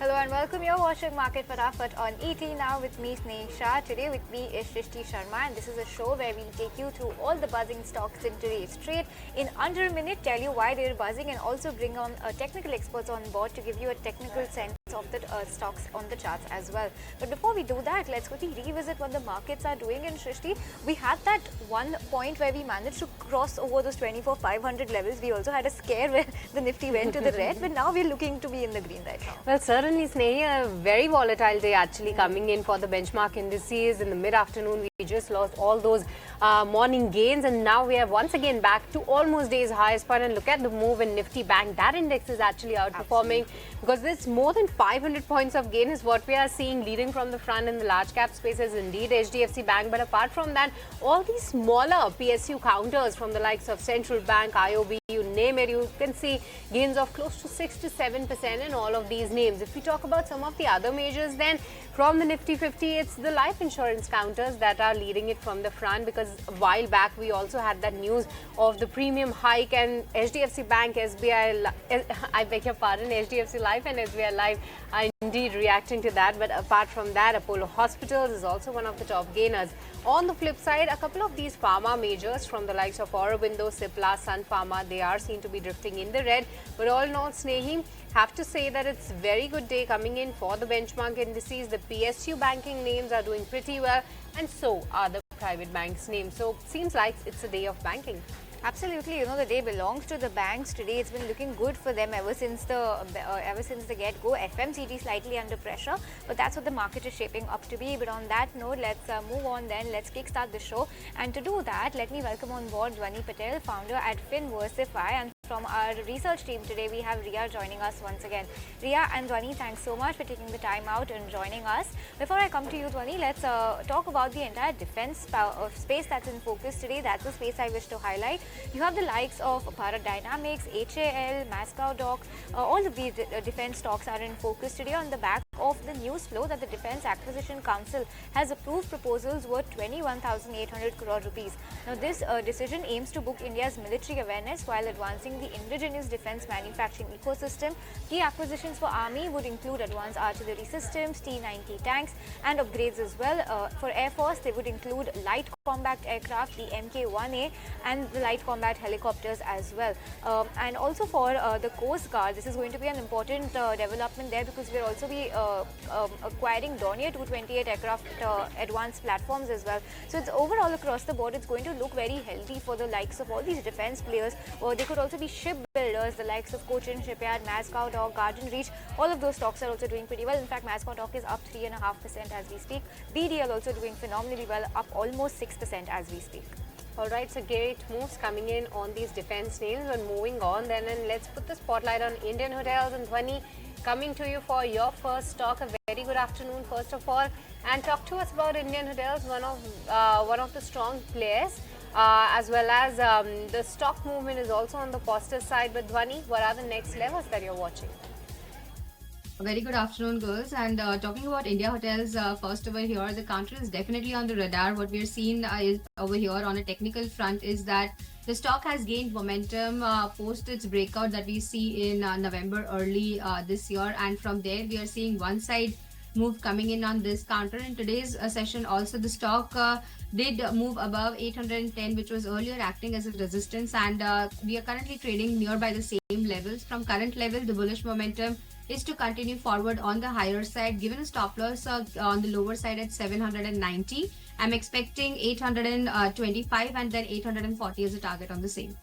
Hello and welcome. You're watching Market Fatafat on ET now with me, Sneha. Today with me is Shrishti Sharma, and this is a show where we'll take you through all the buzzing stocks in today's trade in under a minute, tell you why they're buzzing, and also bring on technical experts on board to give you a technical sense of the stocks on the charts as well. But before we do that, let's quickly revisit what the markets are doing. And Shrishti, we had that one point where we managed to cross over those 24,500 levels. We also had a scare where the Nifty went to the red, but now we're looking to be in the green right now. Well, certainly, Sneha, a very volatile day actually coming in for the benchmark indices. In the mid-afternoon, we just lost all those morning gains, and now we are once again back to almost day's highest point. And look at the move in Nifty Bank. That index is actually outperforming because this more than 500 points of gain is what we are seeing leading from the front in the large cap spaces. Indeed, HDFC Bank. But apart from that, all these smaller PSU counters from the likes of Central Bank, IOB, you name it, you can see gains of close to 6 to 7% in all of these names. If we talk about some of the other majors, then from the Nifty 50, it's the life insurance counters that are leading it from the front, because a while back we also had that news of the premium hike, and HDFC Bank, SBI, I beg your pardon, HDFC Life and SBI Life are indeed reacting to that. But apart from that, Apollo Hospitals is also one of the top gainers. On the flip side, a couple of these pharma majors from the likes of Aurobindo, Cipla, Sun Pharma, they are seen to be drifting in the red. But all in all, Snehi, have to say that it's a very good day coming in for the benchmark indices. The PSU banking names are doing pretty well, and so are the private banks names. So seems like it's a day of banking. Absolutely, you know, the day belongs to the banks today. It's been looking good for them ever since the get-go. FMCG slightly under pressure, but that's what the market is shaping up to be. But on that note, let's move on then. Let's kickstart the show. And to do that, let me welcome on board Dhwani Patel, founder at Finversify. And from our research team today, we have Ria joining us once again. Ria and Dhwani, thanks so much for taking the time out and joining us. Before I come to you, Dhwani, let's talk about the entire defense space that's in focus today. That's the space I wish to highlight. You have the likes of Bharat Dynamics, HAL, Mascow Dock. All of these defense stocks are in focus today on the back of the news flow that the Defence Acquisition Council has approved proposals worth 21,800 crore rupees. Now, this decision aims to boost India's military awareness while advancing the indigenous defence manufacturing ecosystem. Key acquisitions for Army would include advanced artillery systems, T-90 tanks, and upgrades as well. For Air Force, they would include light combat aircraft, the Mk-1A, and the light combat helicopters as well. And also for the Coast Guard, this is going to be an important development there, because we'll also be acquiring Dornier 228 aircraft advanced platforms as well. So it's overall across the board, it's going to look very healthy for the likes of all these defense players. Or they could also be shipbuilders, the likes of Cochin Shipyard, Mascow Dock, Garden Reach. All of those stocks are also doing pretty well. In fact, Mascow Dock is up 3.5% as we speak. BDL also doing phenomenally well, up almost 6% as we speak. Alright, so great moves coming in on these defense names. And moving on then, and let's put the spotlight on Indian Hotels. And Dhwani, coming to you for your first stock. A very good afternoon first of all, and talk to us about Indian Hotels, one of the strong players, as well as the stock movement is also on the positive side. But Dhwani, what are the next levels that you're watching? A very good afternoon, girls. And talking about India Hotels, first over here, the counter is definitely on the radar. What we're seeing is over here on a technical front is that the stock has gained momentum post its breakout that we see in November early this year. And from there, we are seeing one side move coming in on this counter. In today's session, also the stock did move above 810, which was earlier acting as a resistance. And we are currently trading nearby the same levels. From current level, the bullish momentum is to continue forward on the higher side. Given a stop loss on the lower side at 790, I'm expecting 825 and then 840 as a target on the same.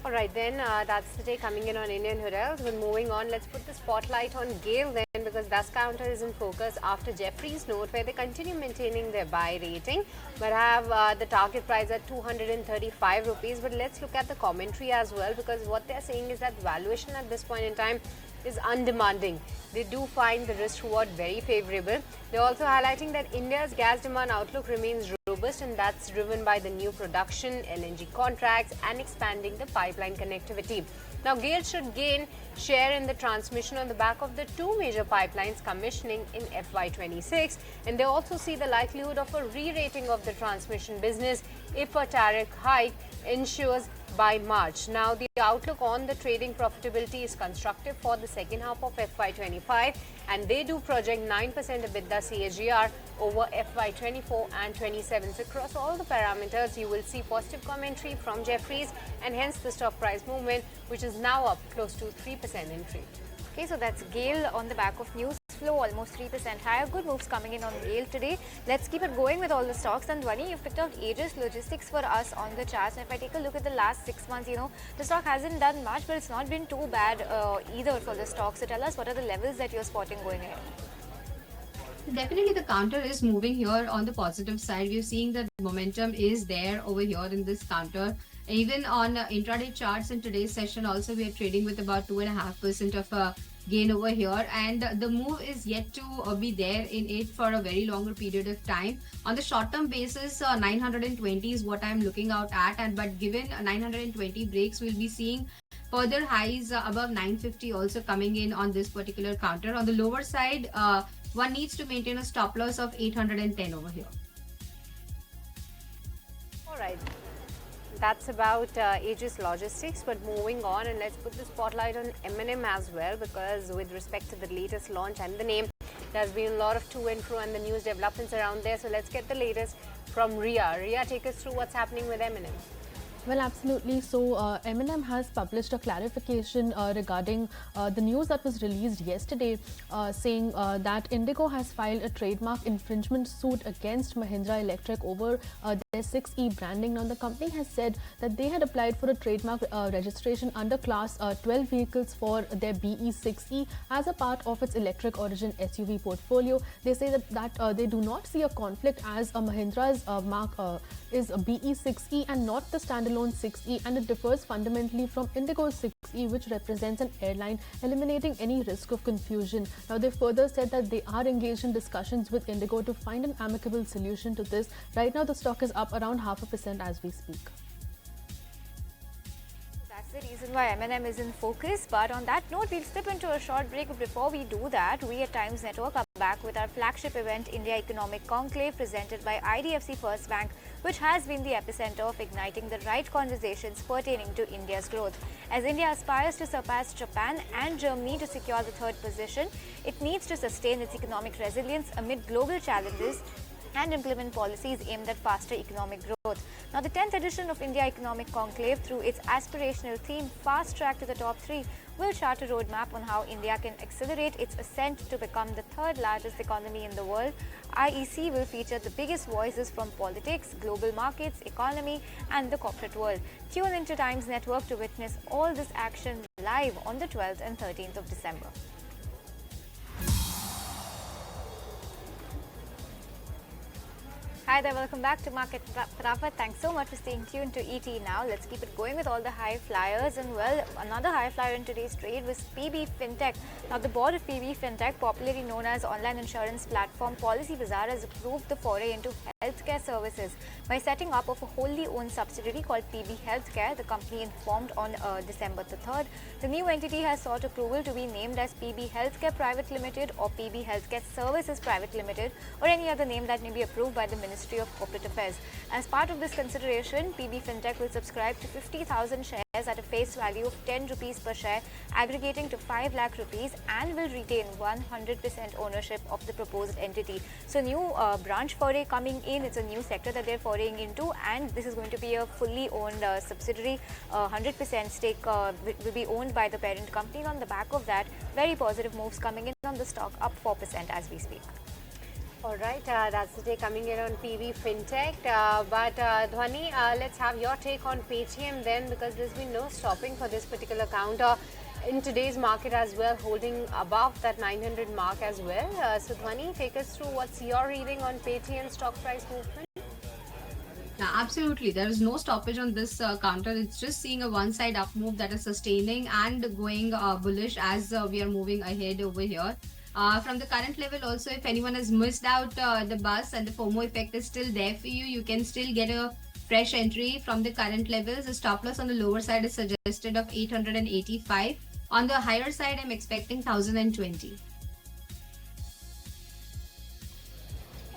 Alright then, that's the day coming in on Indian Hotels. But moving on, let's put the spotlight on GAIL then, because das counter is in focus after Jefferies' note where they continue maintaining their buy rating but have the target price at 235 rupees. But let's look at the commentary as well, because what they're saying is that valuation at this point in time is undemanding. They do find the risk reward very favorable. They're also highlighting that India's gas demand outlook remains robust, and that's driven by the new production, LNG contracts, and expanding the pipeline connectivity. Now, GAIL should gain share in the transmission on the back of the two major pipelines commissioning in FY26, and they also see the likelihood of a re-rating of the transmission business if a tariff hike ensures by March. Now, the outlook on the trading profitability is constructive for the second half of FY25, and they do project 9% EBITDA CAGR over FY24 and 27. So across all the parameters, you will see positive commentary from Jefferies, and hence the stock price movement, which is now up close to 3% in trade. Okay, so that's GAIL on the back of news flow, almost 3% higher. Good moves coming in on GAIL today. Let's keep it going with all the stocks. And Dhwani, you've picked out Aegis Logistics for us on the charts. And if I take a look at the last 6 months, the stock hasn't done much, but it's not been too bad either for the stock. So tell us, what are the levels that you're spotting going ahead? Definitely, the counter is moving here on the positive side. We're seeing that momentum is there over here in this counter. Even on intraday charts in today's session, also we are trading with about 2.5% of a gain over here, and the move is yet to be there in it for a very longer period of time. On the short term basis, 920 is what I'm looking out at, and but given 920 breaks, we'll be seeing further highs above 950 also coming in on this particular counter. On the lower side, one needs to maintain a stop loss of 810 over here. All right. That's about Aegis Logistics, but moving on, and let's put the spotlight on M&M as well, because with respect to the latest launch and the name, there's been a lot of to and fro and the news developments around there. So let's get the latest from Ria. Ria, take us through what's happening with M&M. Well, absolutely. So, M&M has published a clarification regarding the news that was released yesterday, saying that Indigo has filed a trademark infringement suit against Mahindra Electric over their 6E branding. Now, the company has said that they had applied for a trademark registration under Class 12 vehicles for their BE6E as a part of its electric origin SUV portfolio. They say that they do not see a conflict, as Mahindra's mark is a BE6E and not the standalone 6E, and it differs fundamentally from Indigo's 6E, which represents an airline, eliminating any risk of confusion. Now, they further said that they are engaged in discussions with Indigo to find an amicable solution to this. Right now, the stock is up around 0.5% as we speak. That's the reason why M&M is in focus. But on that note, we'll step into a short break. But before we do that, we at Times Network are back with our flagship event, India Economic Conclave, presented by IDFC First Bank, which has been the epicenter of igniting the right conversations pertaining to India's growth. As India aspires to surpass Japan and Germany to secure the third position, it needs to sustain its economic resilience amid global challenges and implement policies aimed at faster economic growth. Now, the 10th edition of India Economic Conclave, through its aspirational theme, Fast Track to the Top 3, will chart a roadmap on how India can accelerate its ascent to become the third largest economy in the world. IEC will feature the biggest voices from politics, global markets, economy, and the corporate world. Tune into Times Network to witness all this action live on the 12th and 13th of December. Hi there, welcome back to Market Fatafat. Thanks so much for staying tuned to ET Now. Let's keep it going with all the high flyers. And well, another high flyer in today's trade was PB Fintech. Now, the board of PB Fintech, popularly known as online insurance platform Policy Bazaar, has approved the foray into healthcare services by setting up of a wholly owned subsidiary called PB Healthcare. The company informed on December the 3rd. The new entity has sought approval to be named as PB Healthcare Private Limited or PB Healthcare Services Private Limited, or any other name that may be approved by the Ministry of Corporate Affairs. As part of this consideration, PB Fintech will subscribe to 50,000 shares at a face value of 10 rupees per share, aggregating to 5 lakh rupees, and will retain 100% ownership of the proposed entity. So, new branch foray coming in. It's a new sector that they're foraying into, and this is going to be a fully owned subsidiary. 100% stake will be owned by the parent company. And on the back of that, very positive moves coming in on the stock, up 4% as we speak. All right, that's the day coming in on PB Fintech. But Dhwani, let's have your take on Paytm then, because there's been no stopping for this particular counter in today's market as well, holding above that 900 mark as well. So Dhwani, take us through what's your reading on Paytm stock price movement? Yeah, absolutely. There is no stoppage on this counter. It's just seeing a one-side up move that is sustaining and going bullish as we are moving ahead over here. From the current level also, if anyone has missed out the buzz and the FOMO effect is still there for you, you can still get a fresh entry from the current levels. The stop loss on the lower side is suggested of 885. On the higher side, I'm expecting 1020.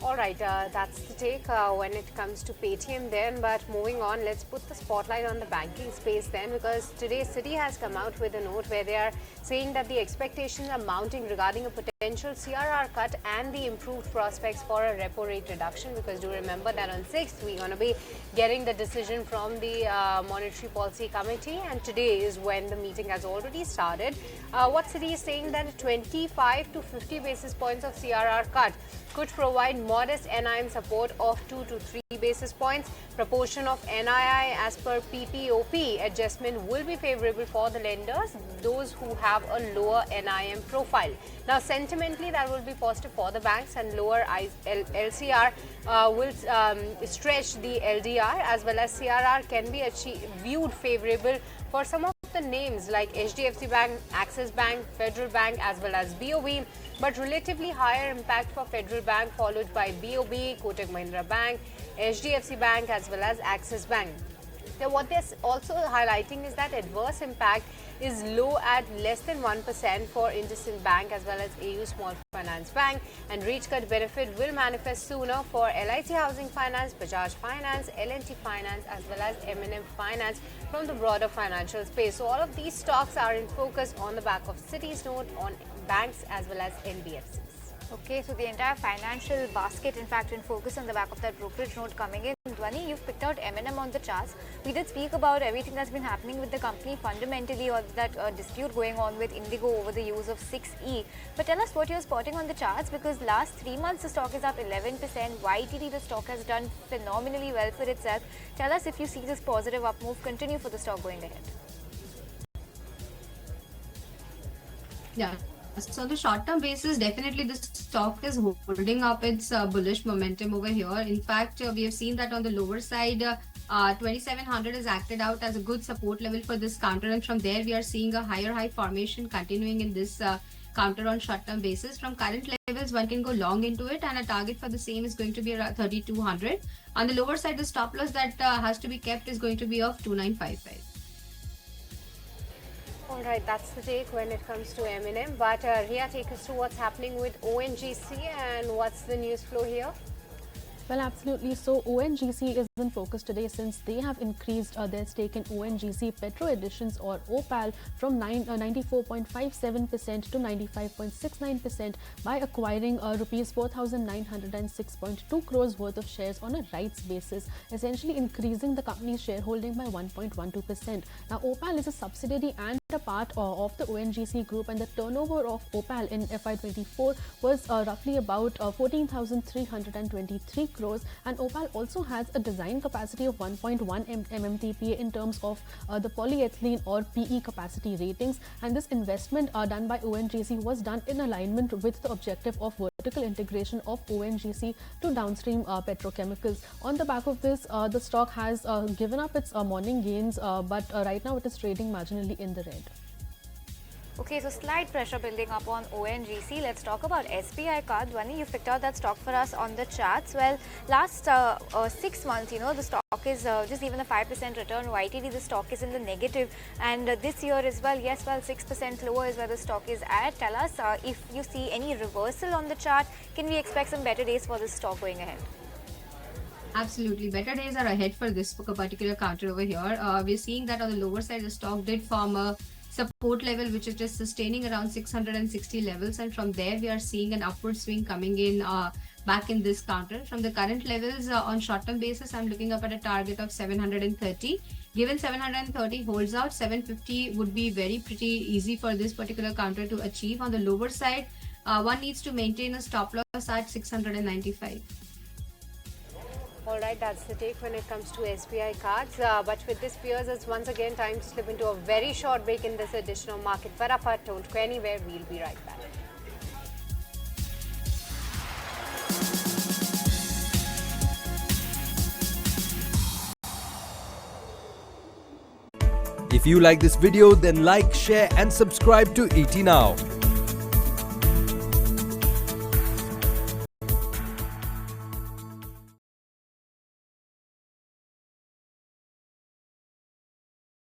All right, that's the take when it comes to Paytm then. But moving on, let's put the spotlight on the banking space then, because today Citi has come out with a note where they are saying that the expectations are mounting regarding a potential CRR cut and the improved prospects for a repo rate reduction. Because do remember that on 6th we're going to be getting the decision from the Monetary Policy Committee, and today is when the meeting has already started. What Citi is saying that 25 to 50 basis points of CRR cut could provide modest NIM support of 2 to 3 basis points. Proportion of NII as per PPOP adjustment will be favorable for the lenders, those who have a lower NIM profile. Now, sentimentally, that will be positive for the banks, and lower LCR will stretch the LDR, as well as CRR can be viewed favorable for some of the names like HDFC Bank, Axis Bank, Federal Bank, as well as BOB, but relatively higher impact for Federal Bank, followed by BOB, Kotak Mahindra Bank, HDFC Bank, as well as Axis Bank. Now, what they're also highlighting is that adverse impact is low at less than 1% for IndusInd Bank as well as AU Small Finance Bank, and rate cut benefit will manifest sooner for LIC Housing Finance, Bajaj Finance, L&T Finance, as well as M&M Finance from the broader financial space. So all of these stocks are in focus on the back of Citi's note on banks as well as NBFCs. Okay, so the entire financial basket, in fact, in focus on the back of that brokerage note coming in. Dhwani, you've picked out M&M on the charts. We did speak about everything that's been happening with the company fundamentally, or that dispute going on with Indigo over the use of 6E. But tell us what you're spotting on the charts, because last 3 months the stock is up 11%. YTD the stock has done phenomenally well for itself. Tell us if you see this positive up move continue for the stock going ahead. Yeah. So on the short-term basis, definitely the stock is holding up its bullish momentum over here. In fact, we have seen that on the lower side, 2700 is acted out as a good support level for this counter, and from there we are seeing a higher high formation continuing in this counter on short-term basis. From current levels, one can go long into it, and a target for the same is going to be around 3200. On the lower side, the stop loss that has to be kept is going to be of 2955. All right, that's the take when it comes to M&M. But Ria, take us through what's happening with ONGC and what's the news flow here? Well, absolutely. So ONGC is in focus today since they have increased their stake in ONGC Petro Editions, or OPAL, from 94.57% to 95.69% by acquiring rupees 4,906.2 crores worth of shares on a rights basis, essentially increasing the company's shareholding by 1.12%. Now, OPAL is a subsidiary and a part of the ONGC group, and the turnover of OPAL in FY24 was roughly about 14,323 crores, and OPAL also has a design capacity of 1.1 MMTPA in terms of the polyethylene or PE capacity ratings, and this investment done by ONGC was done in alignment with the objective of vertical integration of ONGC to downstream petrochemicals. On the back of this, the stock has given up its morning gains, but right now it is trading marginally in the red. Okay, so slight pressure building up on ONGC. Let's talk about SBI Card. Dhwani, you've picked out that stock for us on the charts. Well, last 6 months, the stock is just even a 5% return. YTD, the stock is in the negative. And this year as well, yes, well, 6% lower is where the stock is at. Tell us if you see any reversal on the chart. Can we expect some better days for this stock going ahead? Absolutely. Better days are ahead for this particular counter over here. We're seeing that on the lower side, the stock did form a support level which is just sustaining around 660 levels, and from there we are seeing an upward swing coming in back in this counter. From the current levels on short-term basis, I'm looking up at a target of 730. Given 730 holds out, 750 would be pretty easy for this particular counter to achieve. On the lower side, one needs to maintain a stop loss at 695. All right, that's the take when it comes to SBI Cards. But with this, peers, it's once again time to slip into a very short break in this edition of Market Fatafat. Don't go anywhere. We'll be right back. If you like this video, then like, share and subscribe to ET Now.